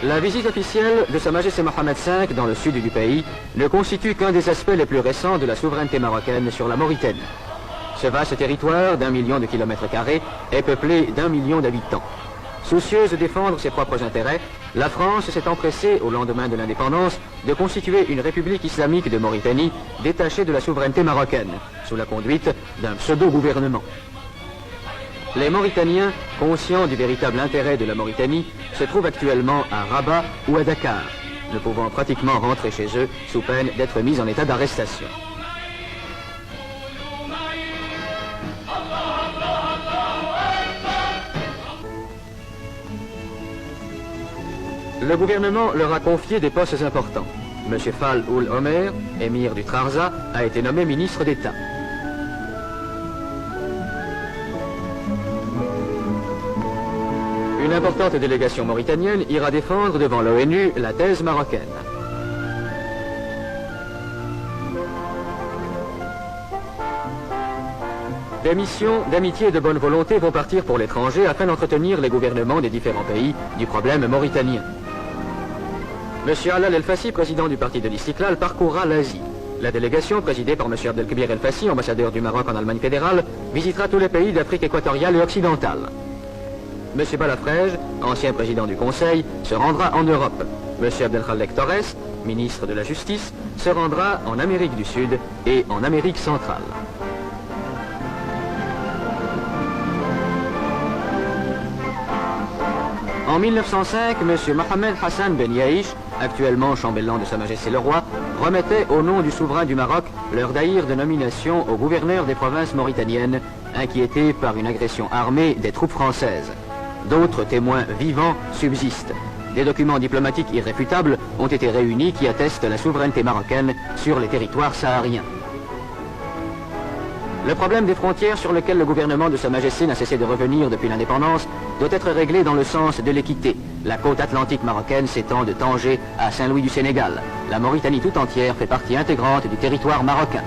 La visite officielle de Sa Majesté Mohammed V dans le sud du pays ne constitue qu'un des aspects les plus récents de la souveraineté marocaine sur la Mauritanie. Ce vaste territoire d'1 million de kilomètres carrés est peuplé d'1 million d'habitants. Soucieuse de défendre ses propres intérêts, la France s'est empressée, au lendemain de l'indépendance, de constituer une république islamique de Mauritanie détachée de la souveraineté marocaine, sous la conduite d'un pseudo-gouvernement. Les Mauritaniens, conscients du véritable intérêt de la Mauritanie, se trouvent actuellement à Rabat ou à Dakar, ne pouvant pratiquement rentrer chez eux sous peine d'être mis en état d'arrestation. Le gouvernement leur a confié des postes importants. M. Fall Ould Omer, émir du Trarza, a été nommé ministre d'État. Une importante délégation mauritanienne ira défendre devant l'ONU la thèse marocaine. Des missions d'amitié et de bonne volonté vont partir pour l'étranger afin d'entretenir les gouvernements des différents pays du problème mauritanien. M. Alal El-Fassi, président du parti de l'Istiklal, parcourra l'Asie. La délégation, présidée par M. Abdelkbir El-Fassi, ambassadeur du Maroc en Allemagne fédérale, visitera tous les pays d'Afrique équatoriale et occidentale. M. Balafrège, ancien président du Conseil, se rendra en Europe. M. Abdelkhalek Torres, ministre de la Justice, se rendra en Amérique du Sud et en Amérique centrale. En 1905, M. Mohamed Hassan Ben Yaïch, actuellement chambellan de Sa Majesté le Roi, remettait au nom du souverain du Maroc leur daïr de nomination au gouverneur des provinces mauritaniennes, inquiétés par une agression armée des troupes françaises. D'autres témoins vivants subsistent. Des documents diplomatiques irréfutables ont été réunis qui attestent la souveraineté marocaine sur les territoires sahariens. Le problème des frontières sur lequel le gouvernement de Sa Majesté n'a cessé de revenir depuis l'indépendance doit être réglé dans le sens de l'équité. La côte atlantique marocaine s'étend de Tanger à Saint-Louis du Sénégal. La Mauritanie tout entière fait partie intégrante du territoire marocain.